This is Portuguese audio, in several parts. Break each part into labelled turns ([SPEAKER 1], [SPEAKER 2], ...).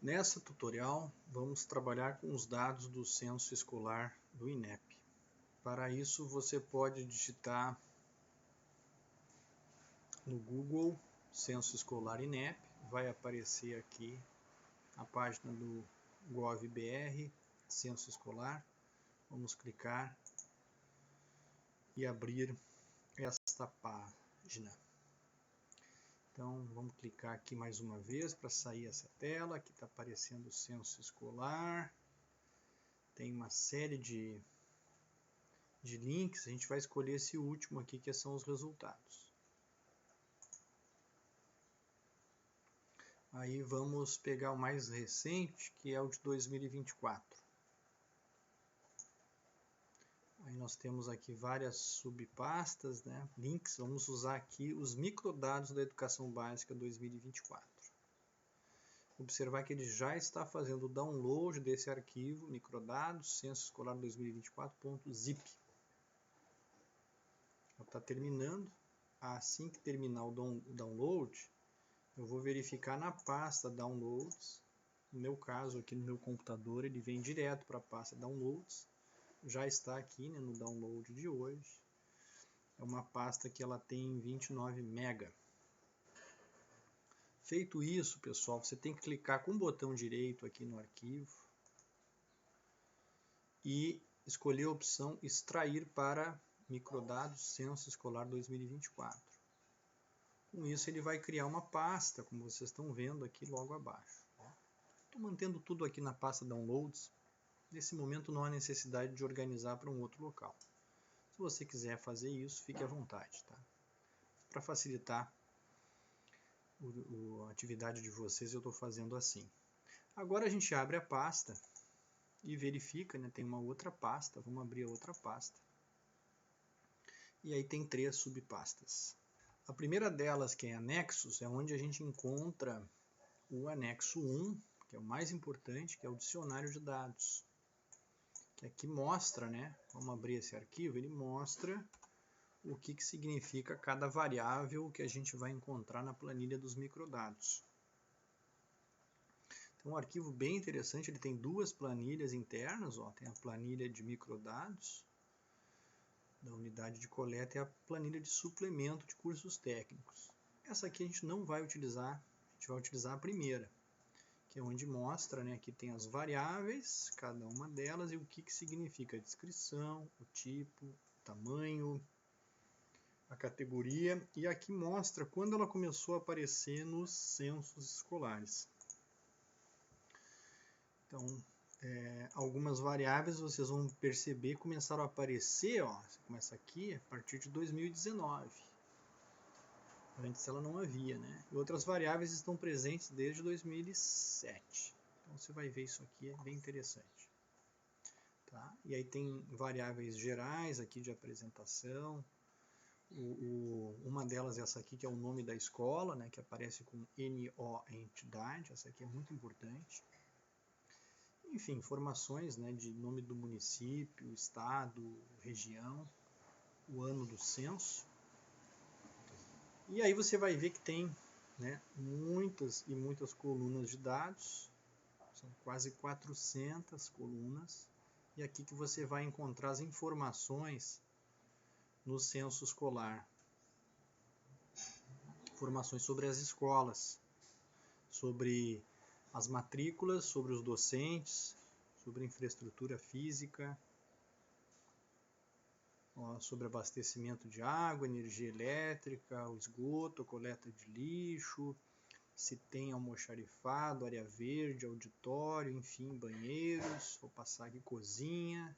[SPEAKER 1] Nessa tutorial, vamos trabalhar com os dados do censo escolar do INEP. Para isso, você pode digitar no Google Censo Escolar INEP, vai aparecer aqui a página do Gov.br, Censo Escolar. Vamos clicar e abrir esta página. Então, vamos clicar aqui mais uma vez para sair essa tela. Aqui está aparecendo o censo escolar. Tem uma série de links. A gente vai escolher esse último aqui, que são os resultados. Aí vamos pegar o mais recente, que é o de 2024. Aí nós temos aqui várias subpastas, né? Links. Vamos usar aqui os microdados da Educação Básica 2024. Observar que ele já está fazendo o download desse arquivo, microdados, censo escolar 2024.zip. Está terminando. Assim que terminar o download, eu vou verificar na pasta Downloads. No meu caso, aqui no meu computador, ele vem direto para a pasta Downloads. Já está aqui, né, no download de hoje. É uma pasta que ela tem 29 MB. Feito isso, pessoal, você tem que clicar com o botão direito aqui no arquivo e escolher a opção Extrair para microdados Censo Escolar 2024. Com isso, ele vai criar uma pasta, como vocês estão vendo aqui logo abaixo. Estou mantendo tudo aqui na pasta Downloads. Nesse momento não há necessidade de organizar para um outro local. Se você quiser fazer isso, fique à vontade. Tá? Para facilitar a atividade de vocês, eu estou fazendo assim. Agora a gente abre a pasta e verifica, né, tem uma outra pasta. Vamos abrir a outra pasta. E aí tem 3 subpastas. A primeira delas, que é anexos, é onde a gente encontra o anexo 1, que é o mais importante, que é o dicionário de dados. Que aqui mostra, né, vamos abrir esse arquivo, ele mostra o que significa cada variável que a gente vai encontrar na planilha dos microdados. Então, um arquivo bem interessante, ele tem 2 planilhas internas, ó, tem a planilha de microdados, da unidade de coleta, e a planilha de suplemento de cursos técnicos. Essa aqui a gente não vai utilizar, a gente vai utilizar a primeira, que é onde mostra, né, aqui tem as variáveis, cada uma delas, e o que significa a descrição, o tipo, o tamanho, a categoria, e aqui mostra quando ela começou a aparecer nos censos escolares. Então, algumas variáveis vocês vão perceber começaram a aparecer, ó, começa aqui a partir de 2019. Antes ela não havia, né? E outras variáveis estão presentes desde 2007. Então você vai ver isso aqui, é bem interessante. Tá? E aí tem variáveis gerais aqui de apresentação. Uma delas é essa aqui, que é o nome da escola, né, que aparece com NO entidade. Essa aqui é muito importante. Enfim, informações, né, de nome do município, estado, região, o ano do censo. E aí você vai ver que tem, né, muitas e muitas colunas de dados. São quase 400 colunas. E aqui que você vai encontrar as informações no censo escolar. Informações sobre as escolas, sobre as matrículas, sobre os docentes, sobre a infraestrutura física, sobre abastecimento de água, energia elétrica, o esgoto, a coleta de lixo, se tem almoxarifado, área verde, auditório, enfim, banheiros, vou passar aqui cozinha,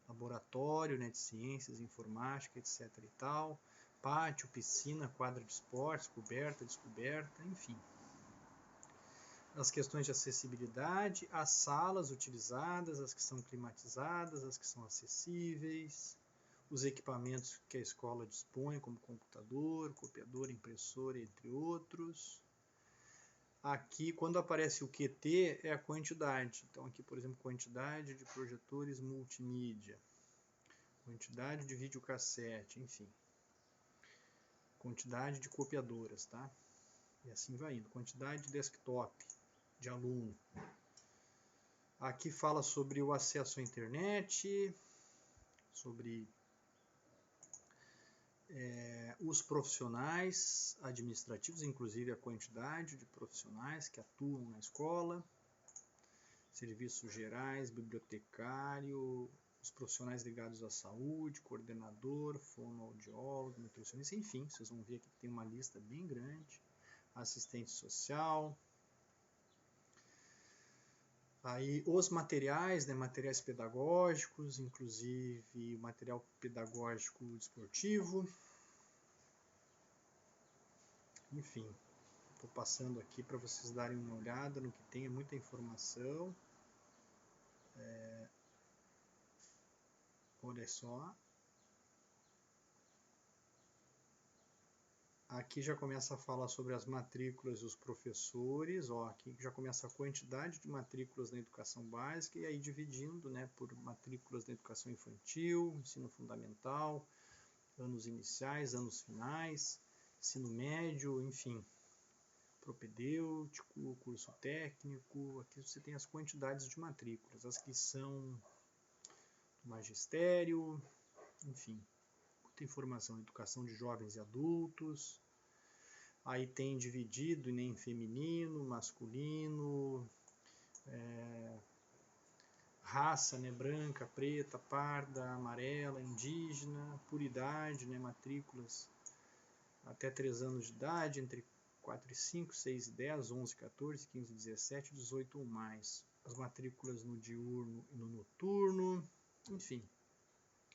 [SPEAKER 1] laboratório, né, de ciências, informática, etc. e tal, pátio, piscina, quadra de esportes, coberta, descoberta, enfim. As questões de acessibilidade, as salas utilizadas, as que são climatizadas, as que são acessíveis, os equipamentos que a escola dispõe, como computador, copiador, impressora, entre outros. Aqui, quando aparece o QT, é a quantidade. Então, aqui, por exemplo, quantidade de projetores multimídia, quantidade de videocassete, enfim. Quantidade de copiadoras, tá? E assim vai indo. Quantidade de desktop. de aluno. Aqui fala sobre o acesso à internet, sobre os profissionais administrativos, inclusive a quantidade de profissionais que atuam na escola, serviços gerais, bibliotecário, os profissionais ligados à saúde, coordenador, fonoaudiólogo, nutricionista, enfim, vocês vão ver aqui que tem uma lista bem grande, assistente social. Aí os materiais, né, materiais pedagógicos, inclusive material pedagógico desportivo. Enfim, estou passando aqui para vocês darem uma olhada no que tem, é muita informação. Olha só. Aqui já começa a falar sobre as matrículas dos professores, ó, aqui já começa a quantidade de matrículas na educação básica e aí dividindo, né, por matrículas na educação infantil, ensino fundamental, anos iniciais, anos finais, ensino médio, enfim, propedêutico, curso técnico, aqui você tem as quantidades de matrículas, as que são magistério, enfim, muita informação, educação de jovens e adultos. Aí tem dividido em feminino, masculino, raça, né, branca, preta, parda, amarela, indígena, por idade, né, matrículas até 3 anos de idade, entre 4 e 5, 6 e 10, 11 e 14, 15 e 17, 18 ou mais. As matrículas no diurno e no noturno, enfim,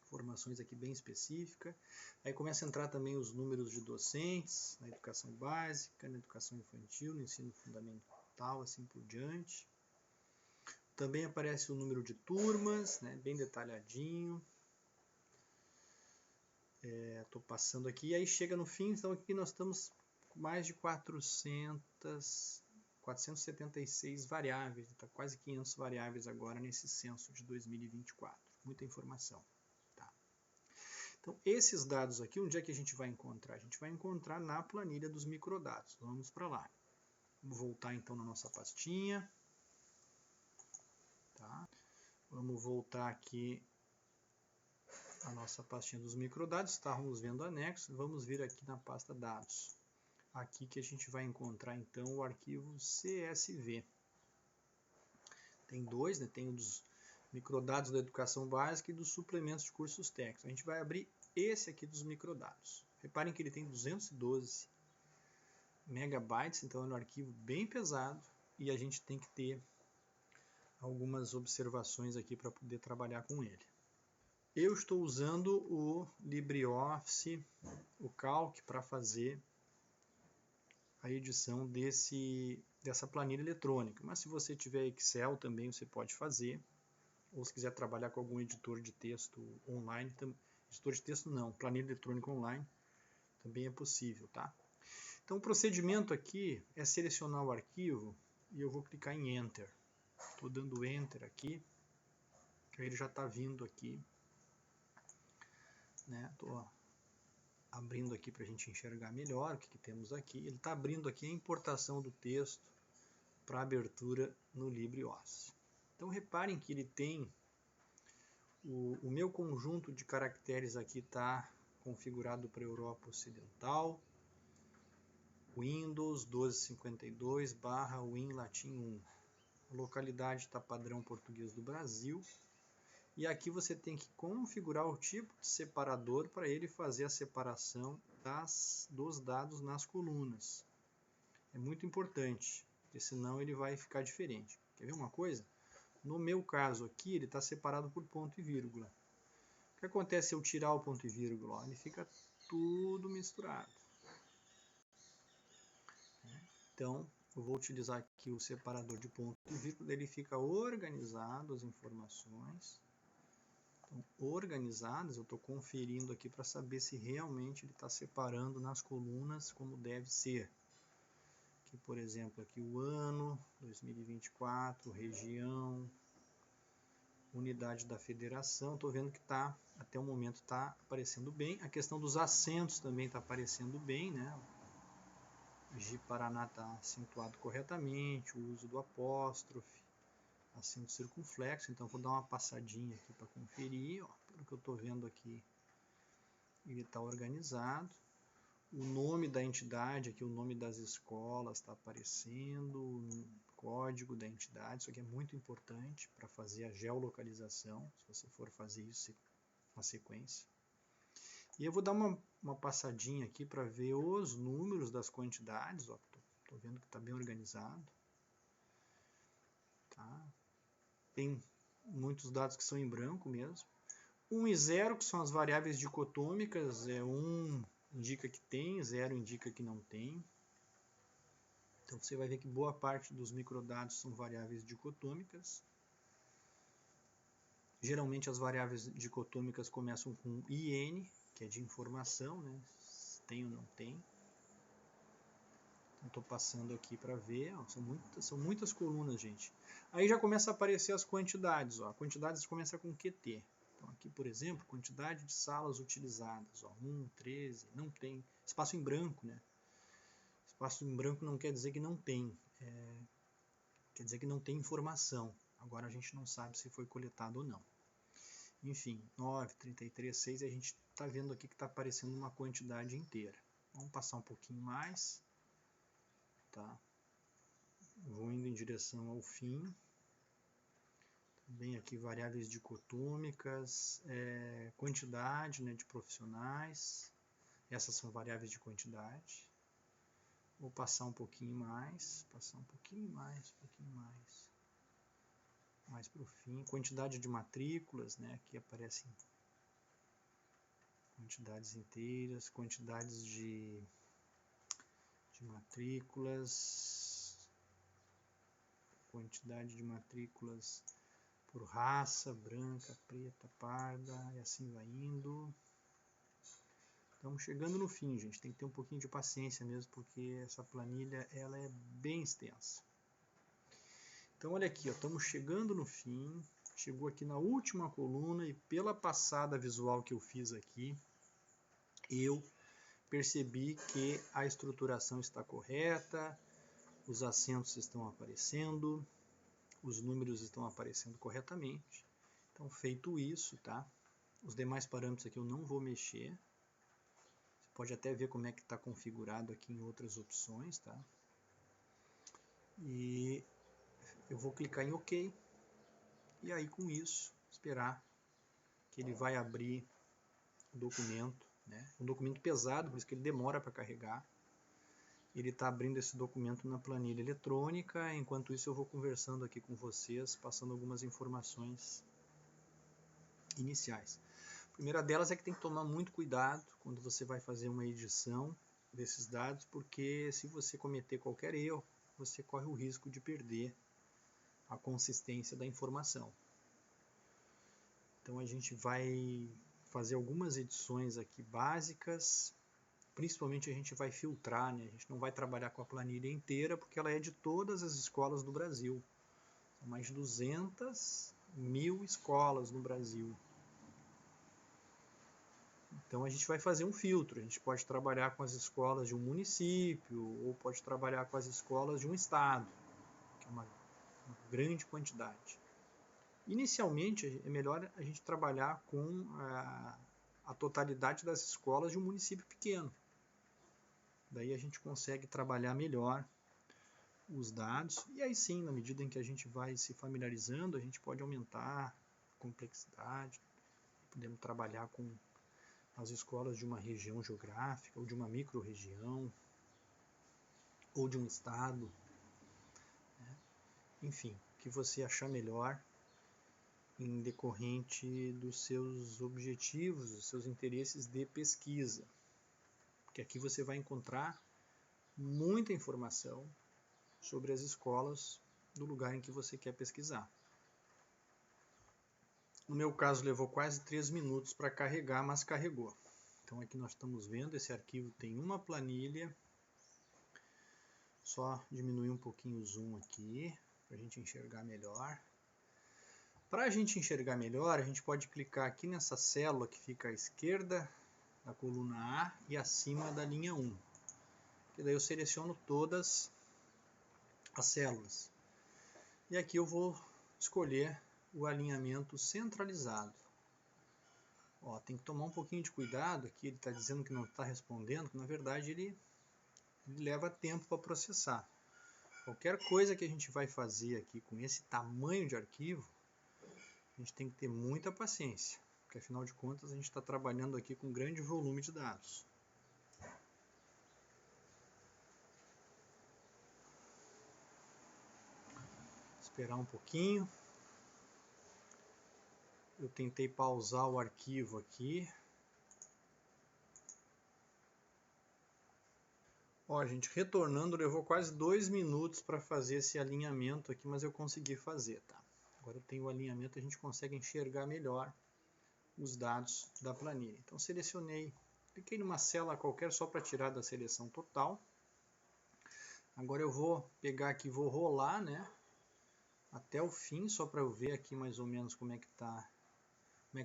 [SPEAKER 1] informações aqui bem específicas. Aí começa a entrar também os números de docentes na educação básica, na educação infantil, no ensino fundamental, assim por diante. Também aparece o número de turmas, né, bem detalhadinho. Estou passando aqui, e aí chega no fim, então aqui nós estamos com mais de 476 variáveis, tá quase 500 variáveis agora nesse censo de 2024. Muita informação. Então, esses dados aqui, onde é que a gente vai encontrar? A gente vai encontrar na planilha dos microdados. Vamos para lá. Vamos voltar então na nossa pastinha. Tá? Vamos voltar aqui a nossa pastinha dos microdados. Estávamos vendo o anexo. Vamos vir aqui na pasta dados. Aqui que a gente vai encontrar então o arquivo CSV. Tem dois, né? Tem o dos microdados da educação básica e dos suplementos de cursos técnicos. A gente vai abrir esse aqui dos microdados. Reparem que ele tem 212 megabytes, então é um arquivo bem pesado e a gente tem que ter algumas observações aqui para poder trabalhar com ele. Eu estou usando o LibreOffice, o Calc, para fazer a edição dessa planilha eletrônica. Mas se você tiver Excel também você pode fazer. Ou se quiser trabalhar com algum editor de texto online, editor de texto não, planilha eletrônica online, também é possível, tá? Então o procedimento aqui é selecionar o arquivo e eu vou clicar em Enter. Estou dando Enter aqui, aí ele já está vindo aqui, né? Estou abrindo aqui para a gente enxergar melhor o que temos aqui. Ele está abrindo aqui a importação do texto para abertura no LibreOffice. Então reparem que ele tem o meu conjunto de caracteres aqui está configurado para a Europa Ocidental, Windows 1252/Win Latim 1. A localidade está padrão português do Brasil. E aqui você tem que configurar o tipo de separador para ele fazer a separação dos dados nas colunas. É muito importante, porque senão ele vai ficar diferente. Quer ver uma coisa? No meu caso aqui, ele está separado por ponto e vírgula. O que acontece se eu tirar o ponto e vírgula? Ele fica tudo misturado. Então, eu vou utilizar aqui o separador de ponto e vírgula, ele fica organizado as informações. Então, organizadas, eu estou conferindo aqui para saber se realmente ele está separando nas colunas como deve ser. Aqui, por exemplo, aqui o ano, 2024, região, unidade da federação, estou vendo que até o momento está aparecendo bem. A questão dos acentos também está aparecendo bem, né? G Paraná está acentuado corretamente, o uso do apóstrofe, acento circunflexo, então vou dar uma passadinha aqui para conferir, ó, pelo que eu estou vendo aqui, ele está organizado. O nome da entidade, aqui o nome das escolas está aparecendo, o código da entidade, isso aqui é muito importante para fazer a geolocalização, se você for fazer isso na sequência. E eu vou dar uma passadinha aqui para ver os números das quantidades, estou vendo que está bem organizado. Tá? Tem muitos dados que são em branco mesmo. 1 e 0, que são as variáveis dicotômicas, 1 indica que tem, 0 indica que não tem. Então você vai ver que boa parte dos microdados são variáveis dicotômicas. Geralmente as variáveis dicotômicas começam com IN, que é de informação, né? Se tem ou não tem. Estou passando aqui para ver, ó, são muitas colunas, gente. Aí já começa a aparecer as quantidades, ó. A quantidade começa com QT. Então aqui, por exemplo, quantidade de salas utilizadas, ó, 1, 13, não tem. Espaço em branco, né? Espaço em branco não quer dizer que não tem, quer dizer que não tem informação. Agora a gente não sabe se foi coletado ou não. Enfim, 9, 33, 6, a gente está vendo aqui que está aparecendo uma quantidade inteira. Vamos passar um pouquinho mais. Tá? Vou indo em direção ao fim. Também aqui variáveis dicotômicas, quantidade, né, de profissionais. Essas são variáveis de quantidade. Vou passar um pouquinho mais, mais para o fim. Quantidade de matrículas, né, aqui aparecem quantidades inteiras, quantidades de matrículas, quantidade de matrículas por raça, branca, preta, parda, e assim vai indo. Estamos chegando no fim, gente. Tem que ter um pouquinho de paciência mesmo, porque essa planilha ela é bem extensa. Então, olha aqui, ó, estamos chegando no fim. Chegou aqui na última coluna e pela passada visual que eu fiz aqui, eu percebi que a estruturação está correta, os acentos estão aparecendo, os números estão aparecendo corretamente. Então, feito isso, tá? Os demais parâmetros aqui eu não vou mexer. Você pode até ver como é que está configurado aqui em outras opções, tá? E eu vou clicar em OK. E aí, com isso, esperar que ele vai abrir o documento, né? Um documento pesado, por isso que ele demora para carregar. Ele está abrindo esse documento na planilha eletrônica, enquanto isso eu vou conversando aqui com vocês, passando algumas informações iniciais. A primeira delas é que tem que tomar muito cuidado quando você vai fazer uma edição desses dados, porque se você cometer qualquer erro, você corre o risco de perder a consistência da informação. Então a gente vai fazer algumas edições aqui básicas. Principalmente a gente vai filtrar, né? A gente não vai trabalhar com a planilha inteira, porque ela é de todas as escolas do Brasil. São mais de 200.000 escolas no Brasil. Então a gente vai fazer um filtro. A gente pode trabalhar com as escolas de um município, ou pode trabalhar com as escolas de um estado, que é uma grande quantidade. Inicialmente é melhor a gente trabalhar com a totalidade das escolas de um município pequeno. Daí a gente consegue trabalhar melhor os dados, e aí sim, na medida em que a gente vai se familiarizando, a gente pode aumentar a complexidade, podemos trabalhar com as escolas de uma região geográfica, ou de uma micro-região, ou de um estado, né? Enfim, o que você achar melhor em decorrente dos seus objetivos, dos seus interesses de pesquisa. Porque aqui você vai encontrar muita informação sobre as escolas do lugar em que você quer pesquisar. No meu caso levou quase 3 minutos para carregar, mas carregou. Então aqui nós estamos vendo, esse arquivo tem uma planilha. Só diminuir um pouquinho o zoom aqui, para a gente enxergar melhor. Para a gente enxergar melhor, a gente pode clicar aqui nessa célula que fica à esquerda da coluna A e acima da linha 1. que daí eu seleciono todas as células. E aqui eu vou escolher o alinhamento centralizado. Ó, tem que tomar um pouquinho de cuidado aqui, ele está dizendo que não está respondendo, que na verdade ele leva tempo para processar. Qualquer coisa que a gente vai fazer aqui com esse tamanho de arquivo, a gente tem que ter muita paciência, porque afinal de contas a gente está trabalhando aqui com um grande volume de dados. Esperar um pouquinho. Eu tentei pausar o arquivo aqui. Ó, gente, retornando, levou quase 2 minutos para fazer esse alinhamento aqui, mas eu consegui fazer, tá? Agora eu tenho o alinhamento, a gente consegue enxergar melhor os dados da planilha. Então selecionei, cliquei numa célula qualquer só para tirar da seleção total. Agora eu vou pegar aqui, vou rolar, né, até o fim, só para eu ver aqui mais ou menos como é que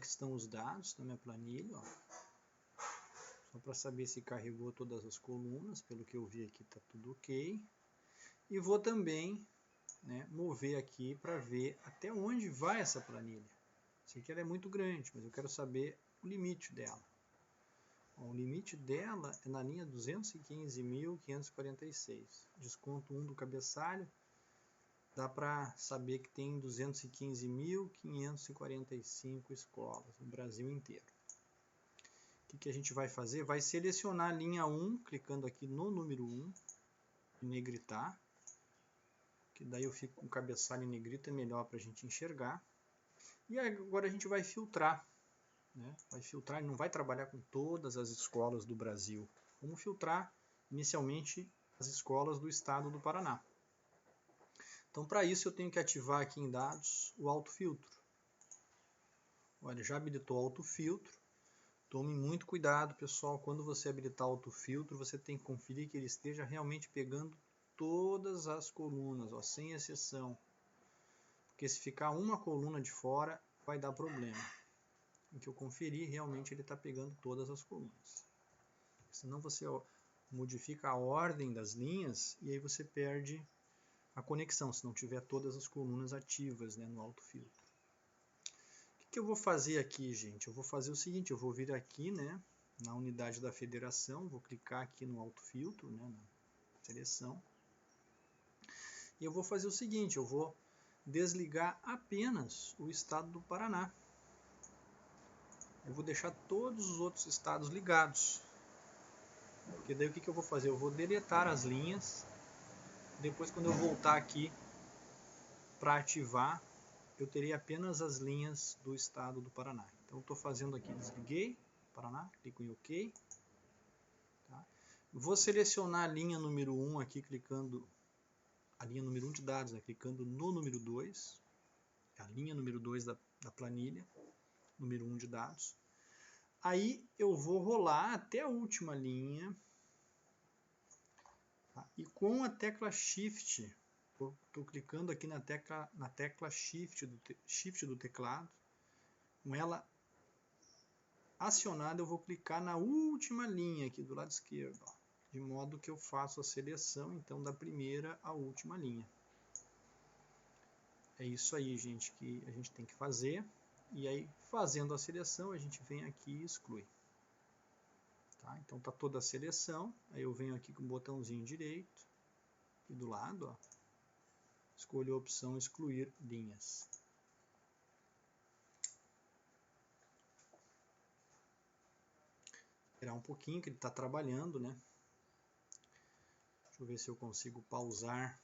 [SPEAKER 1] estão os dados da minha planilha, ó. Só para saber se carregou todas as colunas, pelo que eu vi aqui está tudo ok. E vou também, né, mover aqui para ver até onde vai essa planilha. Sei que ela é muito grande, mas eu quero saber o limite dela. O limite dela é na linha 215.546. Desconto 1 do cabeçalho, dá para saber que tem 215.545 escolas no Brasil inteiro. O que a gente vai fazer? Vai selecionar a linha 1, clicando aqui no número 1, e negritar, que daí eu fico com o cabeçalho em negrito, é melhor para a gente enxergar. E agora a gente vai filtrar. Né? Vai filtrar, não vai trabalhar com todas as escolas do Brasil. Vamos filtrar inicialmente as escolas do estado do Paraná. Então, para isso eu tenho que ativar aqui em dados o autofiltro. Olha, já habilitou o autofiltro. Tome muito cuidado, pessoal, quando você habilitar o autofiltro, você tem que conferir que ele esteja realmente pegando todas as colunas, ó, sem exceção. Porque se ficar uma coluna de fora, vai dar problema. Em que eu conferi, realmente ele está pegando todas as colunas. Senão você modifica a ordem das linhas e aí você perde a conexão, se não tiver todas as colunas ativas, né, no autofiltro. O que eu vou fazer aqui, gente? Eu vou fazer o seguinte, eu vou vir aqui, né, na unidade da federação, vou clicar aqui no autofiltro, né, na seleção, e eu vou fazer o seguinte, eu vou desligar apenas o estado do Paraná. Eu vou deixar todos os outros estados ligados. Porque daí o que eu vou fazer? Eu vou deletar as linhas. Depois, quando eu voltar aqui para ativar, eu terei apenas as linhas do estado do Paraná. Então, estou fazendo aqui, desliguei Paraná, clico em OK. Tá? Vou selecionar a linha número 1 aqui, clicando, a linha número 1 de dados, né, clicando no número 2, a linha número 2 da planilha, número 1 de dados. Aí eu vou rolar até a última linha, tá? E com a tecla Shift, estou clicando aqui na tecla Shift do teclado, com ela acionada eu vou clicar na última linha aqui do lado esquerdo, ó, de modo que eu faço a seleção então da primeira à última linha. É isso aí, gente, que a gente tem que fazer. E aí, fazendo a seleção, a gente vem aqui e exclui. Tá? Então está toda a seleção, aí eu venho aqui com o botãozinho direito, aqui do lado, ó, escolho a opção excluir linhas. Esperar um pouquinho que ele está trabalhando, né? Deixa eu ver se eu consigo pausar.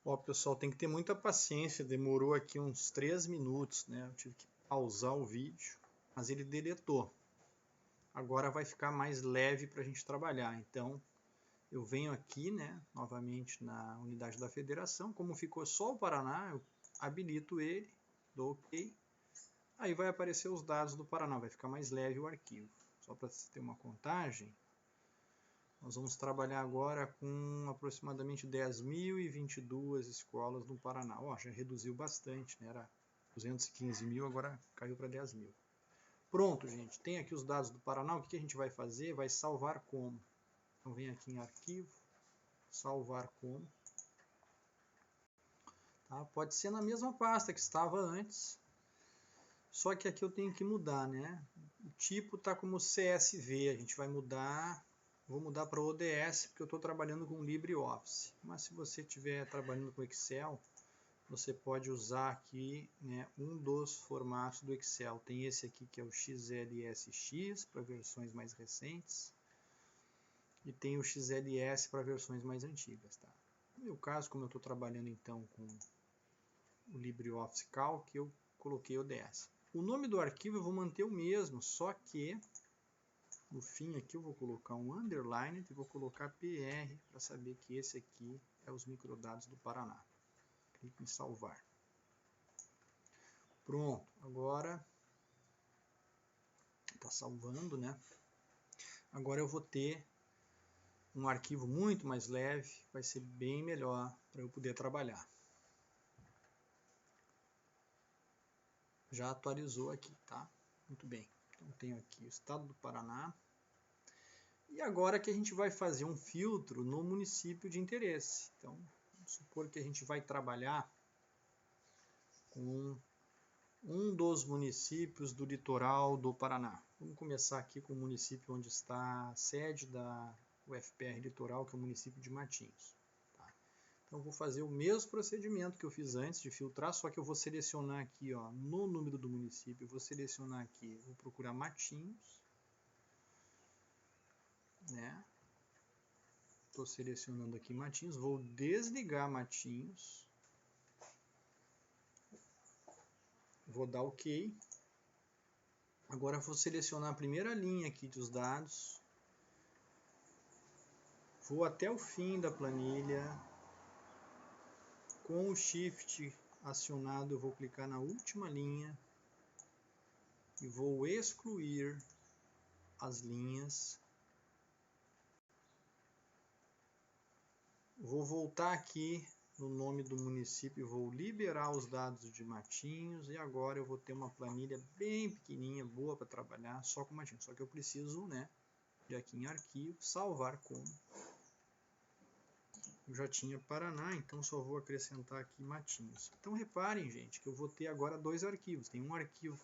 [SPEAKER 1] Ó, pessoal, tem que ter muita paciência, demorou aqui uns 3 minutos, né? Eu tive que pausar o vídeo, mas ele deletou. Agora vai ficar mais leve para a gente trabalhar, então eu venho aqui, né, novamente na unidade da federação, como ficou só o Paraná, eu habilito ele, dou OK, aí vai aparecer os dados do Paraná, vai ficar mais leve o arquivo. Só para você ter uma contagem, nós vamos trabalhar agora com aproximadamente 10.022 escolas no Paraná. Ó, já reduziu bastante, né, era 215.000, agora caiu para 10.000. Pronto, gente, tem aqui os dados do Paraná, o que a gente vai fazer? Vai salvar como? Então vem aqui em arquivo, salvar como. Tá? Pode ser na mesma pasta que estava antes, só que aqui eu tenho que mudar, né? O tipo está como CSV, a gente vai mudar, vou mudar para ODS, porque eu estou trabalhando com LibreOffice. Mas se você estiver trabalhando com Excel, você pode usar aqui, né, um dos formatos do Excel. Tem esse aqui que é o XLSX para versões mais recentes e tem o XLS para versões mais antigas. Tá? No meu caso, como eu estou trabalhando então com o LibreOffice Calc, eu coloquei ODS. O nome do arquivo eu vou manter o mesmo, só que no fim aqui eu vou colocar um underline e vou colocar PR para saber que esse aqui é os microdados do Paraná. Clique em salvar. Pronto, agora está salvando, né? Agora eu vou ter um arquivo muito mais leve, vai ser bem melhor para eu poder trabalhar. Já atualizou aqui, tá? Muito bem. Então tenho aqui o estado do Paraná. E agora que a gente vai fazer um filtro no município de interesse. Então, vamos supor que a gente vai trabalhar com um dos municípios do litoral do Paraná. Vamos começar aqui com o município onde está a sede da UFPR Litoral, que é o município de Matinhos. Tá? Então, eu vou fazer o mesmo procedimento que eu fiz antes de filtrar, só que eu vou selecionar aqui, ó, no número do município, eu vou selecionar aqui, vou procurar Matinhos, né? Estou selecionando aqui Matinhos, vou desligar Matinhos, vou dar OK. Agora vou selecionar a primeira linha aqui dos dados, vou até o fim da planilha, com o Shift acionado eu vou clicar na última linha e vou excluir as linhas. Vou voltar aqui no nome do município, vou liberar os dados de Matinhos e agora eu vou ter uma planilha bem pequenininha, boa para trabalhar, só com Matinhos. Só que eu preciso, né, de aqui em arquivo, salvar como. Eu já tinha Paraná, então só vou acrescentar aqui Matinhos. Então reparem, gente, que eu vou ter agora dois arquivos. Tem um arquivo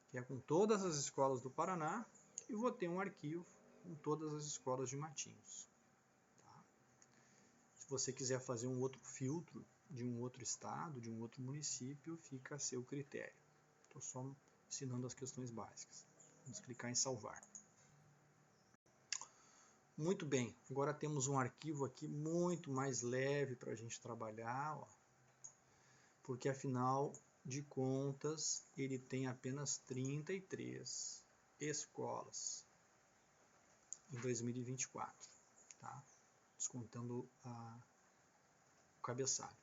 [SPEAKER 1] que é com todas as escolas do Paraná e vou ter um arquivo com todas as escolas de Matinhos. Se você quiser fazer um outro filtro de um outro estado, de um outro município, fica a seu critério. Estou só ensinando as questões básicas. Vamos clicar em salvar. Muito bem, agora temos um arquivo aqui muito mais leve para a gente trabalhar, ó, porque afinal de contas ele tem apenas 33 escolas em 2024, tá? Descontando o cabeçalho.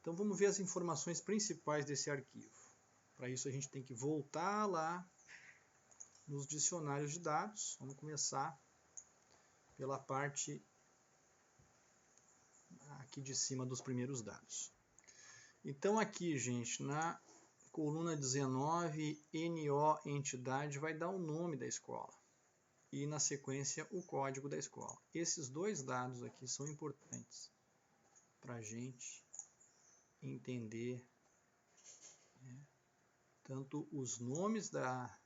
[SPEAKER 1] Então vamos ver as informações principais desse arquivo. Para isso a gente tem que voltar lá nos dicionários de dados. Vamos começar pela parte aqui de cima dos primeiros dados. Então aqui, gente, na coluna 19, NO entidade vai dar o nome da escola e na sequência o código da escola. Esses dois dados aqui são importantes para a gente entender, né, tanto os nomes da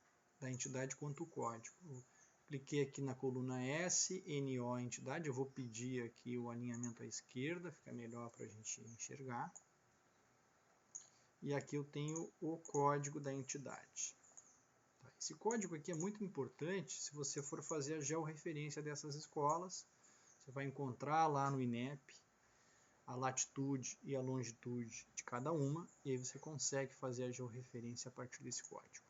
[SPEAKER 1] entidade quanto o código. Eu cliquei aqui na coluna S, NO entidade, eu vou pedir aqui o alinhamento à esquerda, fica melhor para a gente enxergar. E aqui eu tenho o código da entidade. Esse código aqui é muito importante se você for fazer a georreferência dessas escolas. Você vai encontrar lá no INEP a latitude e a longitude de cada uma, e aí você consegue fazer a georreferência a partir desse código.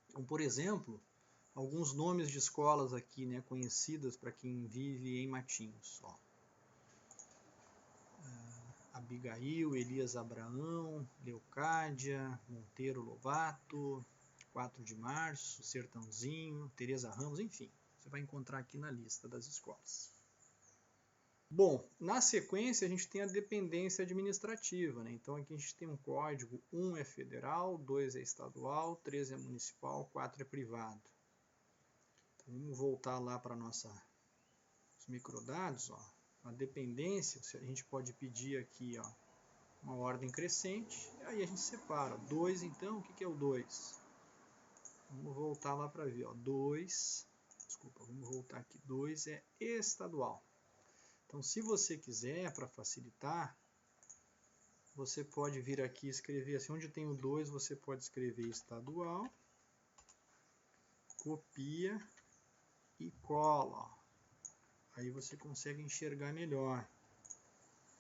[SPEAKER 1] Então, por exemplo, alguns nomes de escolas aqui, né, conhecidas para quem vive em Matinhos. Ó. Abigail, Elias Abraão, Leocádia, Monteiro Lovato, 4 de Março, Sertãozinho, Teresa Ramos, enfim. Você vai encontrar aqui na lista das escolas. Bom, na sequência a gente tem a dependência administrativa, né? Então aqui a gente tem um código, 1 é federal, 2 é estadual, 3 é municipal, 4 é privado. Então, vamos voltar lá para a nossa os microdados, ó, a dependência, a gente pode pedir aqui, ó, uma ordem crescente, aí a gente separa. 2, então, o que é o 2? Vamos voltar lá para ver, ó, 2, desculpa, vamos voltar aqui, 2 é estadual. Então, se você quiser, para facilitar, você pode vir aqui e escrever assim, onde tem o 2, você pode escrever estadual, copia e cola, ó. Aí você consegue enxergar melhor.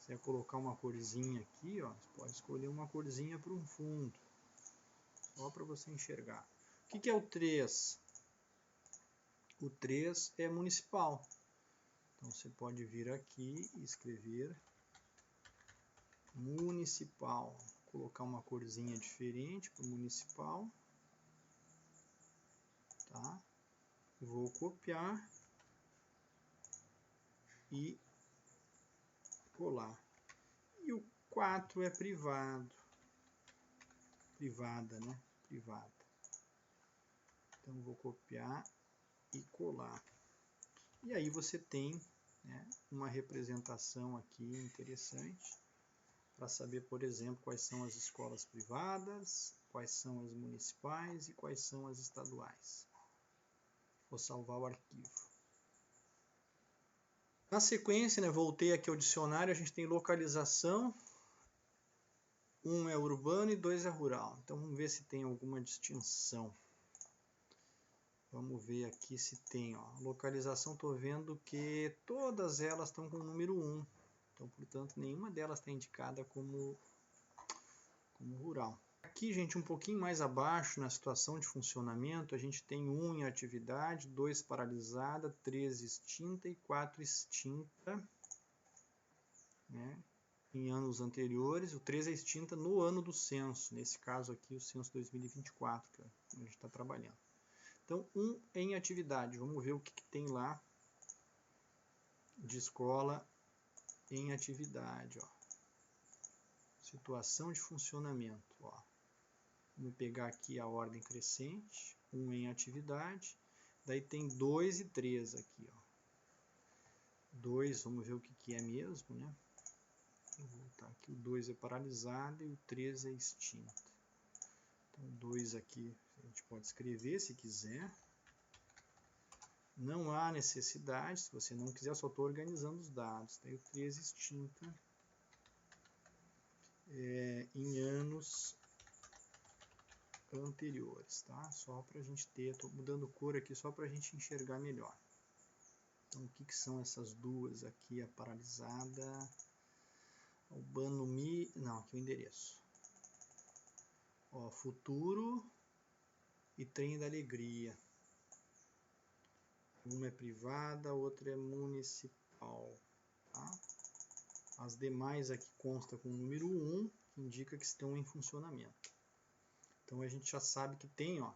[SPEAKER 1] Se você colocar uma corzinha aqui, ó, você pode escolher uma corzinha para um fundo, só para você enxergar. O que é o 3? O 3 é municipal. Então você pode vir aqui e escrever municipal. Vou colocar uma corzinha diferente para o municipal. Tá? Vou copiar e colar. E o 4 é privado. Privada, né? Privada. Então vou copiar e colar. E aí você tem, né, uma representação aqui interessante para saber, por exemplo, quais são as escolas privadas, quais são as municipais e quais são as estaduais. Vou salvar o arquivo. Na sequência, né, voltei aqui ao dicionário, a gente tem localização. 1 é urbano e 2 é rural. Então vamos ver se tem alguma distinção. Vamos ver aqui se tem. Ó. Localização, estou vendo que todas elas estão com o número 1. Então, portanto, nenhuma delas está indicada como rural. Aqui, gente, um pouquinho mais abaixo, na situação de funcionamento, a gente tem 1 em atividade, 2 paralisada, 3 extinta e 4 extinta, né? Em anos anteriores. O 3 é extinta no ano do censo, nesse caso aqui, o censo 2024, que a gente está trabalhando. Então, 1 em atividade. Vamos ver o que tem lá de escola em atividade. Ó. Situação de funcionamento. Ó. Vamos pegar aqui a ordem crescente. 1 em atividade. Daí tem 2 e 3 aqui. Ó. 2, vamos ver o que é mesmo. Né? Vou voltar aqui. O 2 é paralisado e o 3 é extinto. Então, 2 aqui a gente pode escrever se quiser. Não há necessidade, se você não quiser, só estou organizando os dados. Daí o 3 extinta em anos anteriores, tá? Só para a gente ter, estou mudando cor aqui só para a gente enxergar melhor. Então, o que são essas duas aqui? A paralisada, o Banumi, não, aqui o endereço. Ó, futuro e trem da alegria. Uma é privada, a outra é municipal. Tá? As demais aqui consta com o número 1, que indica que estão em funcionamento. Então a gente já sabe que tem, ó,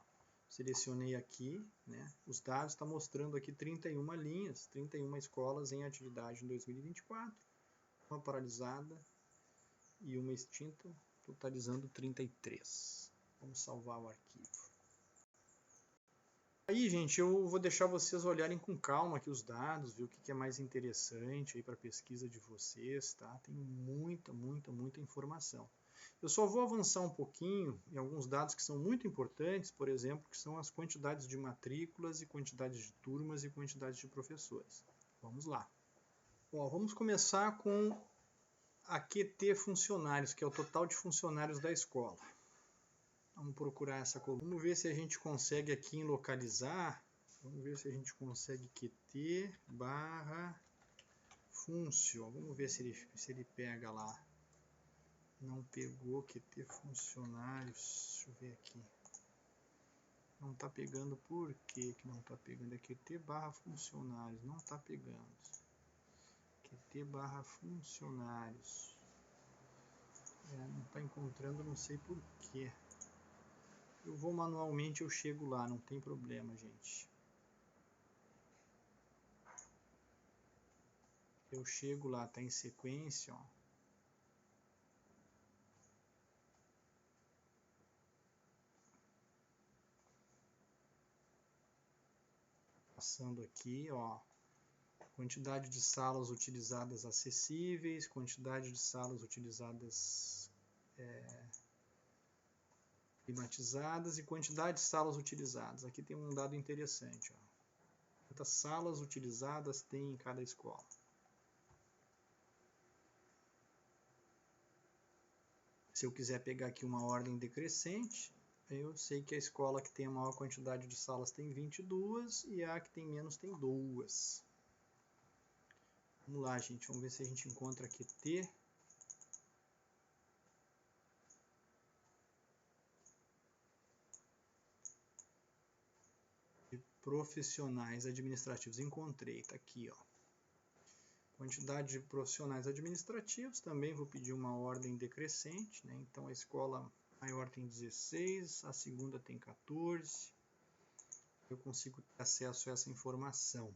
[SPEAKER 1] selecionei aqui, né, os dados, está mostrando aqui 31 linhas, 31 escolas em atividade em 2024, uma paralisada e uma extinta, totalizando 33. Vamos salvar o arquivo. Aí, gente, eu vou deixar vocês olharem com calma aqui os dados, ver o que é mais interessante aí para a pesquisa de vocês, tá? Tem muita informação. Eu só vou avançar um pouquinho em alguns dados que são muito importantes, por exemplo, que são as quantidades de matrículas e quantidades de turmas e quantidades de professores. Vamos lá. Bom, vamos começar com a QT funcionários, que é o total de funcionários da escola. Vamos procurar essa coluna. Vamos ver se a gente consegue aqui em localizar. Vamos ver se a gente consegue QT barra funcio. Vamos ver se ele pega lá. Não pegou QT funcionários. Deixa eu ver aqui. Não está pegando. Por que não está pegando? É QT barra funcionários. Não está pegando. QT barra funcionários. Não está encontrando, não sei por quê. Eu vou manualmente, eu chego lá, não tem problema, gente. Eu chego lá, tá em sequência, ó. Passando aqui, ó. quantidade de salas utilizadas acessíveis, quantidade de salas utilizadas climatizadas e quantidade de salas utilizadas. Aqui tem um dado interessante, ó. Quantas salas utilizadas tem em cada escola. Se eu quiser pegar aqui uma ordem decrescente, eu sei que a escola que tem a maior quantidade de salas tem 22 e a que tem menos tem 2. Vamos lá, gente. Vamos ver se a gente encontra aqui T. De profissionais administrativos. Encontrei, está aqui, ó. Quantidade de profissionais administrativos. Também vou pedir uma ordem decrescente, né? Então a escola maior tem 16, a segunda tem 14. Eu consigo ter acesso a essa informação.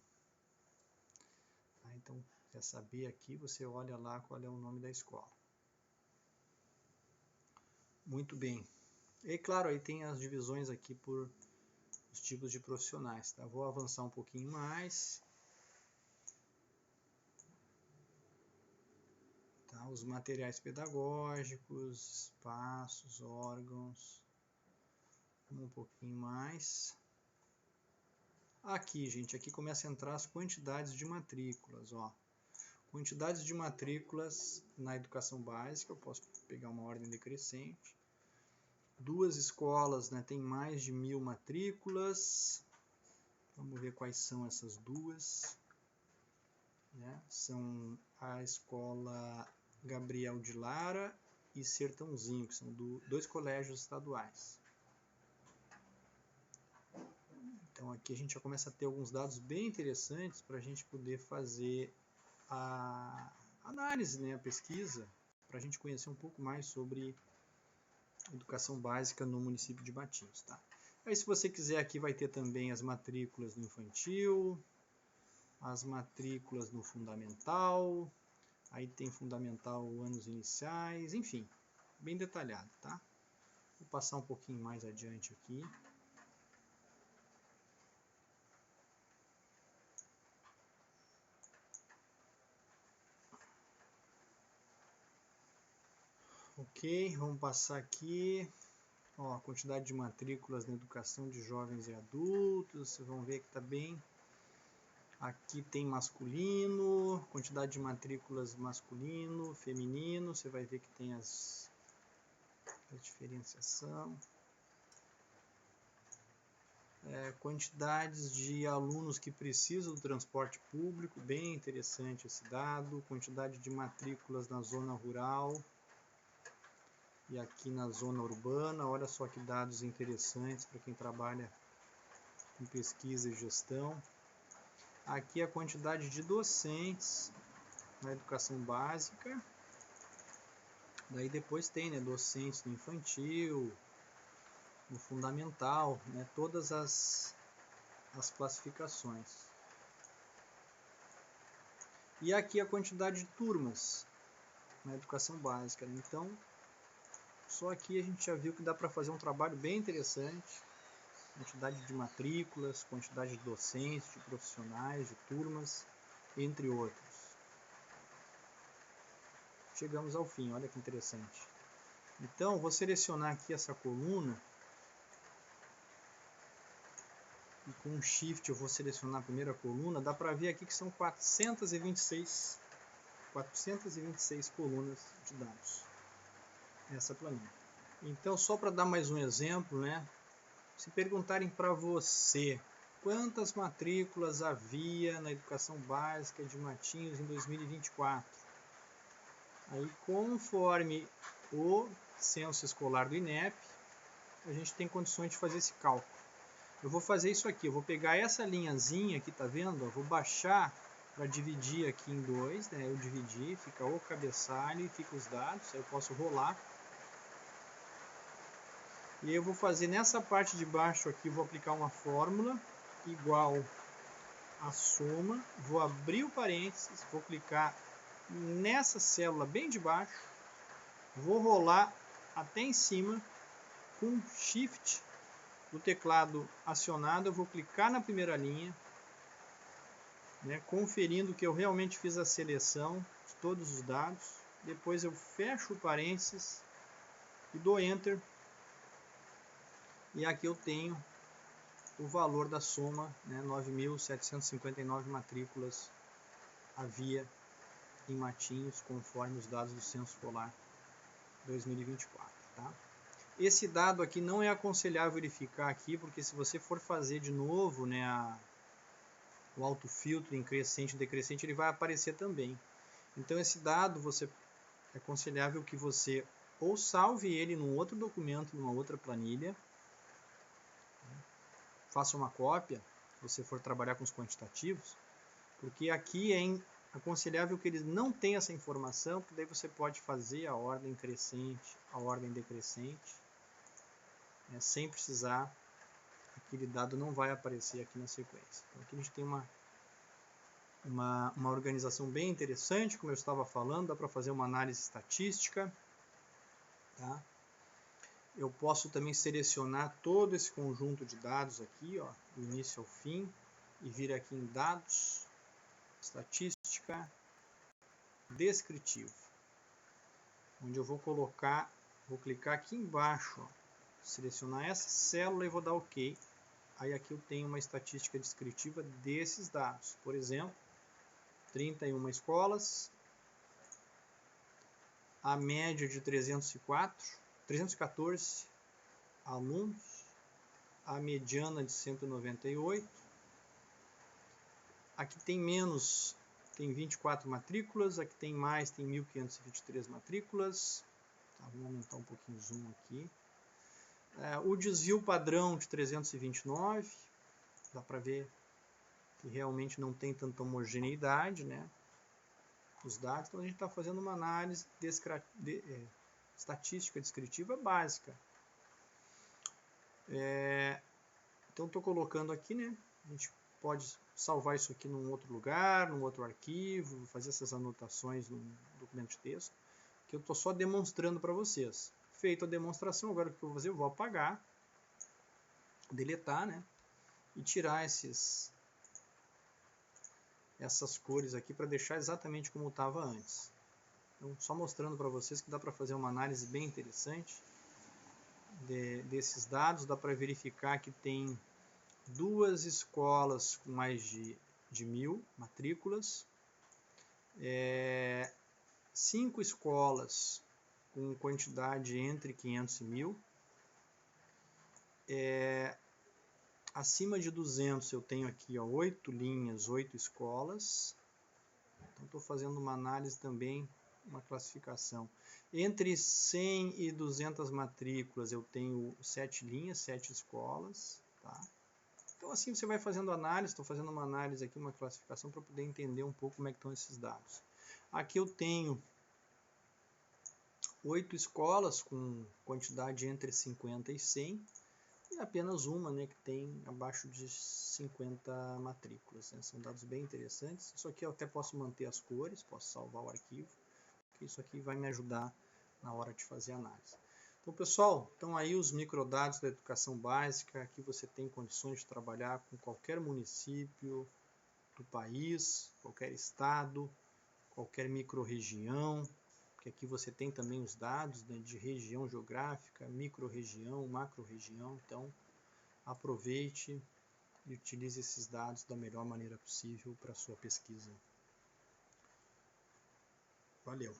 [SPEAKER 1] Tá? Então, quer saber aqui, você olha lá qual é o nome da escola. Muito bem. E claro, aí tem as divisões aqui por os tipos de profissionais. Tá? Vou avançar um pouquinho mais. Tá? Os materiais pedagógicos, espaços, órgãos. Vamos um pouquinho mais. Aqui, gente, aqui começa a entrar as quantidades de matrículas. Ó. Quantidades de matrículas na educação básica, eu posso pegar uma ordem decrescente. 2 escolas, né, tem mais de 1000 matrículas. Vamos ver quais são essas duas. Né? São a escola Gabriel de Lara e Sertãozinho, que são 2 colégios estaduais. Então aqui a gente já começa a ter alguns dados bem interessantes para a gente poder fazer a análise, né, a pesquisa, para a gente conhecer um pouco mais sobre educação básica no município de Matinhos. Tá? Aí se você quiser aqui vai ter também as matrículas no infantil, as matrículas no fundamental, aí tem fundamental anos iniciais, enfim, bem detalhado, tá? Vou passar um pouquinho mais adiante aqui. Ok, vamos passar aqui. Ó, a quantidade de matrículas na educação de jovens e adultos, vocês vão ver que está bem. Aqui tem masculino, quantidade de matrículas masculino, feminino, você vai ver que tem a diferenciação. Quantidades de alunos que precisam do transporte público, bem interessante esse dado. Quantidade de matrículas na zona rural e aqui na zona urbana. Olha só que dados interessantes para quem trabalha com pesquisa e gestão. Aqui a quantidade de docentes na educação básica. Daí depois tem, né, docentes no infantil, no fundamental, né, todas as classificações. E aqui a quantidade de turmas na educação básica. Então, só aqui a gente já viu que dá para fazer um trabalho bem interessante. Quantidade de matrículas, quantidade de docentes, de profissionais, de turmas, entre outros. Chegamos ao fim, olha que interessante. Então, vou selecionar aqui essa coluna. E com um Shift eu vou selecionar a primeira coluna. Dá para ver aqui que são 426 colunas de dados. Essa planilha. Então, só para dar mais um exemplo, né? Se perguntarem para você quantas matrículas havia na educação básica de Matinhos em 2024, aí conforme o censo escolar do INEP, a gente tem condições de fazer esse cálculo. Eu vou fazer isso aqui, eu vou pegar essa linhazinha aqui, tá vendo? Eu vou baixar para dividir aqui em 2, né? Eu dividi, fica o cabeçalho e fica os dados, aí eu posso rolar. E eu vou fazer nessa parte de baixo aqui, vou aplicar uma fórmula igual a soma, vou abrir o parênteses, vou clicar nessa célula bem de baixo, vou rolar até em cima, com Shift do teclado acionado, eu vou clicar na primeira linha, né, conferindo que eu realmente fiz a seleção de todos os dados. Depois eu fecho o parênteses e dou Enter. E aqui eu tenho o valor da soma, né, 9.759 matrículas havia em Matinhos, conforme os dados do Censo Escolar 2024. Tá? Esse dado aqui não é aconselhável verificar aqui, porque se você for fazer de novo, né, o autofiltro em crescente e decrescente, ele vai aparecer também. Então esse dado é aconselhável que você ou salve ele num outro documento, numa outra planilha, faça uma cópia, se você for trabalhar com os quantitativos, porque aqui é aconselhável que ele não tenha essa informação, porque daí você pode fazer a ordem crescente, a ordem decrescente, né, sem precisar, aquele dado não vai aparecer aqui na sequência. Então aqui a gente tem uma organização bem interessante, como eu estava falando, dá para fazer uma análise estatística. Tá? Eu posso também selecionar todo esse conjunto de dados aqui, ó, do início ao fim, e vir aqui em dados, estatística, descritivo, onde eu vou clicar aqui embaixo, ó, selecionar essa célula e vou dar OK. Aí aqui eu tenho uma estatística descritiva desses dados. Por exemplo, 31 escolas, a média de 314 alunos, a mediana de 198. Aqui tem menos, tem 24 matrículas, aqui tem mais, tem 1.523 matrículas. Tá, vamos aumentar um pouquinho o zoom aqui. O desvio padrão de 329, dá para ver que realmente não tem tanta homogeneidade, né, os dados. Então a gente está fazendo uma análise estatística descritiva básica. Então estou colocando aqui, né, a gente pode salvar isso aqui num outro lugar, num outro arquivo, fazer essas anotações num documento de texto, que eu estou só demonstrando para vocês. Feita a demonstração, agora o que eu vou fazer? Eu vou apagar, deletar, né, e tirar essas cores aqui para deixar exatamente como estava antes. Então, só mostrando para vocês que dá para fazer uma análise bem interessante desses dados. Dá para verificar que tem 2 escolas com mais de 1.000 matrículas, 5 escolas com quantidade entre 500 e 1.000, acima de 200 eu tenho aqui, ó, 8 linhas, 8 escolas. Então estou fazendo uma análise também, uma classificação. Entre 100 e 200 matrículas eu tenho 7 linhas, 7 escolas. Tá? Então assim você vai fazendo análise, estou fazendo uma análise aqui, uma classificação para poder entender um pouco como é que estão esses dados. Aqui eu tenho 8 escolas com quantidade entre 50 e 100 e apenas uma, né, que tem abaixo de 50 matrículas. Né? São dados bem interessantes. Isso aqui eu até posso manter as cores, posso salvar o arquivo, porque isso aqui vai me ajudar na hora de fazer a análise. Então, pessoal, estão aí os microdados da educação básica. Aqui você tem condições de trabalhar com qualquer município do país, qualquer estado, qualquer microrregião, porque aqui você tem também os dados, né, de região geográfica, microrregião, macrorregião. Então, aproveite e utilize esses dados da melhor maneira possível para a sua pesquisa. Valeu!